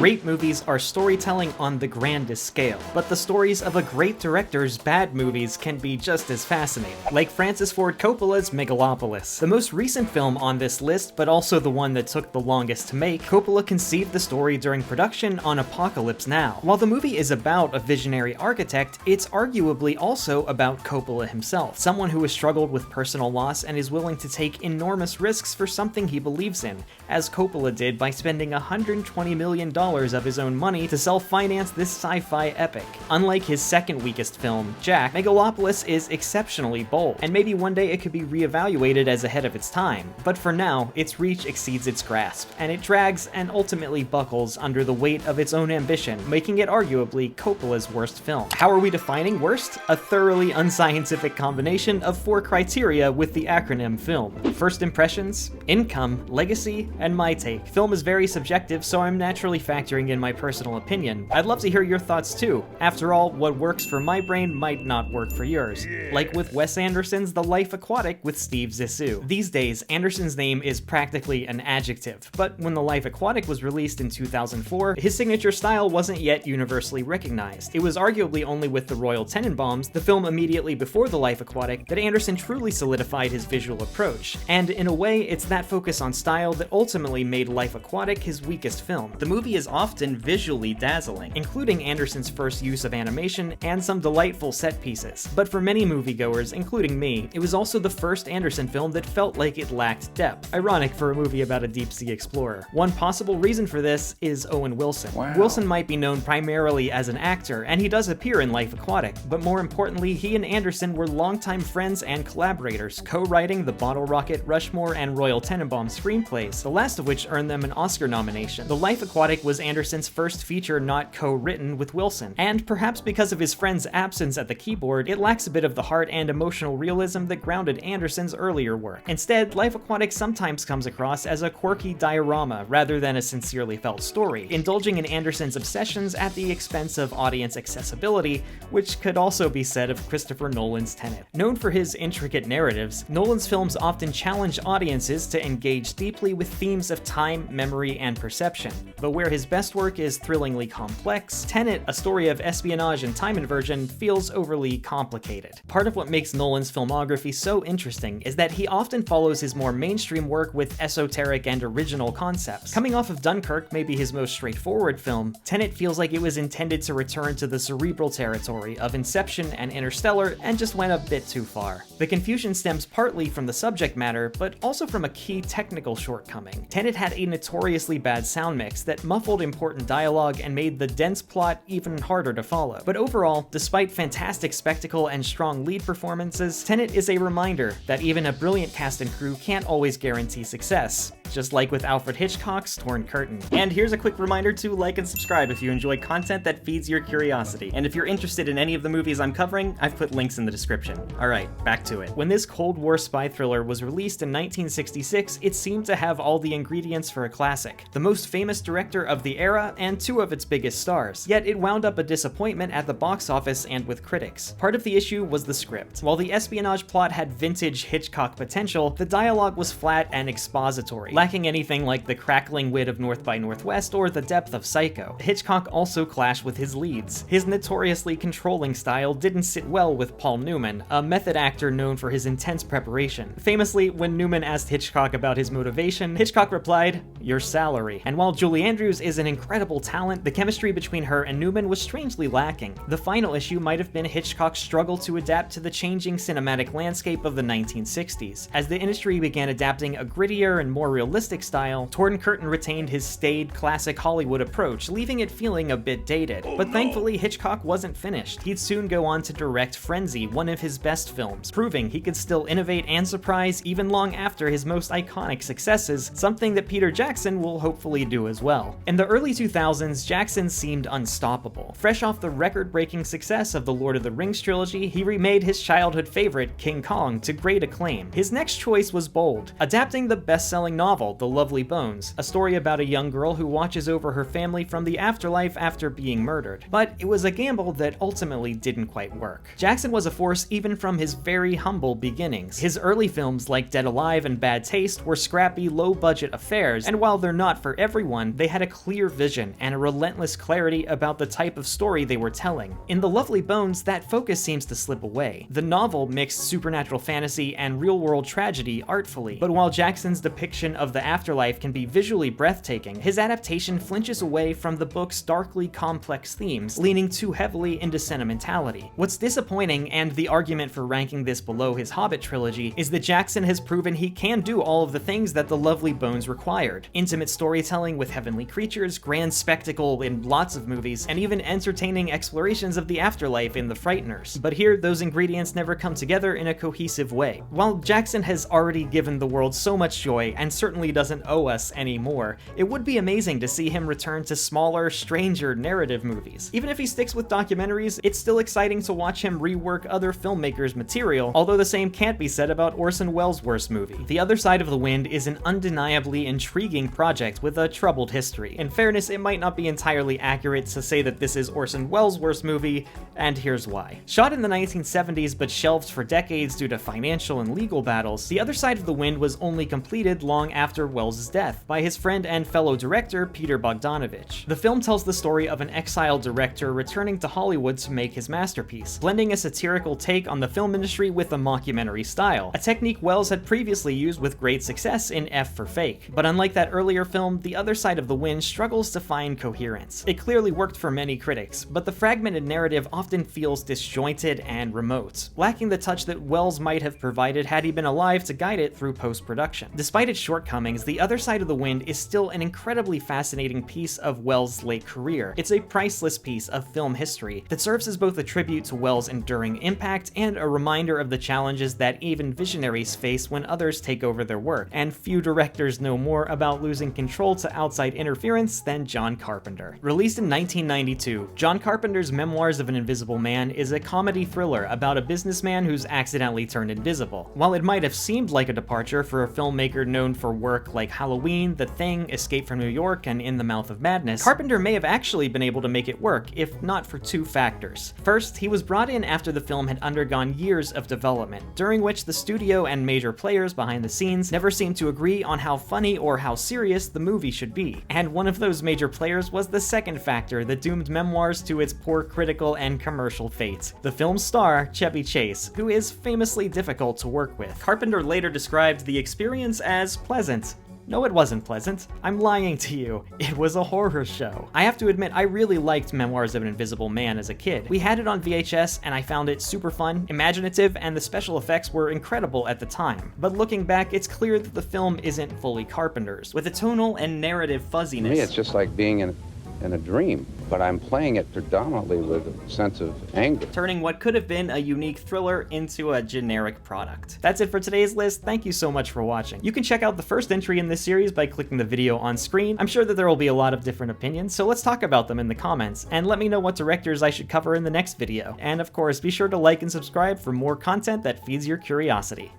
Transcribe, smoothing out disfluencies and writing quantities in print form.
Great movies are storytelling on the grandest scale, but the stories of a great director's bad movies can be just as fascinating, like Francis Ford Coppola's Megalopolis. The most recent film on this list, but also the one that took the longest to make, Coppola conceived the story during production on Apocalypse Now. While the movie is about a visionary architect, it's arguably also about Coppola himself, someone who has struggled with personal loss and is willing to take enormous risks for something he believes in, as Coppola did by spending $120 million of his own money to self-finance this sci-fi epic. Unlike his second weakest film, Jack, Megalopolis is exceptionally bold, and maybe one day it could be reevaluated as ahead of its time, but for now, its reach exceeds its grasp, and it drags and ultimately buckles under the weight of its own ambition, making it arguably Coppola's worst film. How are we defining worst? A thoroughly unscientific combination of 4 criteria with the acronym film. First impressions, income, legacy, and my take. Film is very subjective, so I'm naturally factoring in my personal opinion. I'd love to hear your thoughts too. After all, what works for my brain might not work for yours. Like with Wes Anderson's The Life Aquatic with Steve Zissou. These days, Anderson's name is practically an adjective, but when The Life Aquatic was released in 2004, his signature style wasn't yet universally recognized. It was arguably only with The Royal Tenenbaums, the film immediately before The Life Aquatic, that Anderson truly solidified his visual approach. And in a way, it's that focus on style that ultimately made Life Aquatic his weakest film. The movie is often visually dazzling, including Anderson's first use of animation and some delightful set pieces. But for many moviegoers, including me, it was also the first Anderson film that felt like it lacked depth. Ironic for a movie about a deep-sea explorer. One possible reason for this is Owen Wilson. Wow. Wilson might be known primarily as an actor, and he does appear in Life Aquatic, but more importantly, he and Anderson were longtime friends and collaborators, co-writing the Bottle Rocket, Rushmore, and Royal Tenenbaums screenplays, the last of which earned them an Oscar nomination. The Life Aquatic was Anderson's first feature not co-written with Wilson, and perhaps because of his friend's absence at the keyboard, it lacks a bit of the heart and emotional realism that grounded Anderson's earlier work. Instead, Life Aquatic sometimes comes across as a quirky diorama rather than a sincerely felt story, indulging in Anderson's obsessions at the expense of audience accessibility, which could also be said of Christopher Nolan's Tenet. Known for his intricate narratives, Nolan's films often challenge audiences to engage deeply with themes of time, memory, and perception. But where his best work is thrillingly complex, Tenet, a story of espionage and time inversion, feels overly complicated. Part of what makes Nolan's filmography so interesting is that he often follows his more mainstream work with esoteric and original concepts. Coming off of Dunkirk, maybe his most straightforward film, Tenet feels like it was intended to return to the cerebral territory of Inception and Interstellar and just went a bit too far. The confusion stems partly from the subject matter, but also from a key technical shortcoming. Tenet had a notoriously bad sound mix that muffled important dialogue and made the dense plot even harder to follow. But overall, despite fantastic spectacle and strong lead performances, Tenet is a reminder that even a brilliant cast and crew can't always guarantee success, just like with Alfred Hitchcock's Torn Curtain. And here's a quick reminder to like and subscribe if you enjoy content that feeds your curiosity. And if you're interested in any of the movies I'm covering, I've put links in the description. Alright, back to it. When this Cold War spy thriller was released in 1966, it seemed to have all the ingredients for a classic. The most famous director of the era and 2 of its biggest stars. Yet it wound up a disappointment at the box office and with critics. Part of the issue was the script. While the espionage plot had vintage Hitchcock potential, the dialogue was flat and expository, lacking anything like the crackling wit of North by Northwest or the depth of Psycho. Hitchcock also clashed with his leads. His notoriously controlling style didn't sit well with Paul Newman, a method actor known for his intense preparation. Famously, when Newman asked Hitchcock about his motivation, Hitchcock replied, "Your salary." And while Julie Andrews is an incredible talent, the chemistry between her and Newman was strangely lacking. The final issue might have been Hitchcock's struggle to adapt to the changing cinematic landscape of the 1960s. As the industry began adapting a grittier and more realistic style, Torn Curtain retained his staid, classic Hollywood approach, leaving it feeling a bit dated. But thankfully, Hitchcock wasn't finished. He'd soon go on to direct Frenzy, one of his best films, proving he could still innovate and surprise even long after his most iconic successes, something that Peter Jackson will hopefully do as well. In the early 2000s, Jackson seemed unstoppable. Fresh off the record-breaking success of the Lord of the Rings trilogy, he remade his childhood favorite, King Kong, to great acclaim. His next choice was bold, adapting the best-selling novel novel, The Lovely Bones, a story about a young girl who watches over her family from the afterlife after being murdered. But it was a gamble that ultimately didn't quite work. Jackson was a force even from his very humble beginnings. His early films like Dead Alive and Bad Taste were scrappy, low-budget affairs, and while they're not for everyone, they had a clear vision and a relentless clarity about the type of story they were telling. In The Lovely Bones, that focus seems to slip away. The novel mixed supernatural fantasy and real-world tragedy artfully, but while Jackson's depiction of the afterlife can be visually breathtaking, his adaptation flinches away from the book's darkly complex themes, leaning too heavily into sentimentality. What's disappointing, and the argument for ranking this below his Hobbit trilogy, is that Jackson has proven he can do all of the things that The Lovely Bones required. Intimate storytelling with heavenly creatures, grand spectacle in lots of movies, and even entertaining explorations of the afterlife in The Frighteners. But here, those ingredients never come together in a cohesive way. While Jackson has already given the world so much joy, and certainly doesn't owe us any more, it would be amazing to see him return to smaller, stranger narrative movies. Even if he sticks with documentaries, it's still exciting to watch him rework other filmmakers' material, although the same can't be said about Orson Welles' worst movie. The Other Side of the Wind is an undeniably intriguing project with a troubled history. In fairness, it might not be entirely accurate to say that this is Orson Welles' worst movie, and here's why. Shot in the 1970s but shelved for decades due to financial and legal battles, The Other Side of the Wind was only completed long after Welles' death by his friend and fellow director Peter Bogdanovich. The film tells the story of an exiled director returning to Hollywood to make his masterpiece, blending a satirical take on the film industry with a mockumentary style, a technique Welles had previously used with great success in F for Fake. But unlike that earlier film, The Other Side of the Wind struggles to find coherence. It clearly worked for many critics, but the fragmented narrative often feels disjointed and remote, lacking the touch that Welles might have provided had he been alive to guide it through post-production. Despite its shortcomings, The Other Side of the Wind is still an incredibly fascinating piece of Welles' late career. It's a priceless piece of film history that serves as both a tribute to Welles' enduring impact and a reminder of the challenges that even visionaries face when others take over their work, and few directors know more about losing control to outside interference than John Carpenter. Released in 1992, John Carpenter's Memoirs of an Invisible Man is a comedy thriller about a businessman who's accidentally turned invisible. While it might have seemed like a departure for a filmmaker known for work like Halloween, The Thing, Escape from New York, and In the Mouth of Madness, Carpenter may have actually been able to make it work, if not for two factors. First, he was brought in after the film had undergone years of development, during which the studio and major players behind the scenes never seemed to agree on how funny or how serious the movie should be. And one of those major players was the second factor that doomed Memoirs to its poor critical and commercial fate: the film's star, Chevy Chase, who is famously difficult to work with. Carpenter later described the experience as pleasant. No, it wasn't pleasant. I'm lying to you. It was a horror show. I have to admit, I really liked Memoirs of an Invisible Man as a kid. We had it on VHS, and I found it super fun, imaginative, and the special effects were incredible at the time. But looking back, it's clear that the film isn't fully Carpenter's, with a tonal and narrative fuzziness. To me, it's just like being in a dream, but I'm playing it predominantly with a sense of anger. Turning what could have been a unique thriller into a generic product. That's it for today's list. Thank you so much for watching. You can check out the first entry in this series by clicking the video on screen. I'm sure that there will be a lot of different opinions, so let's talk about them in the comments, and let me know what directors I should cover in the next video. And of course, be sure to like and subscribe for more content that feeds your curiosity.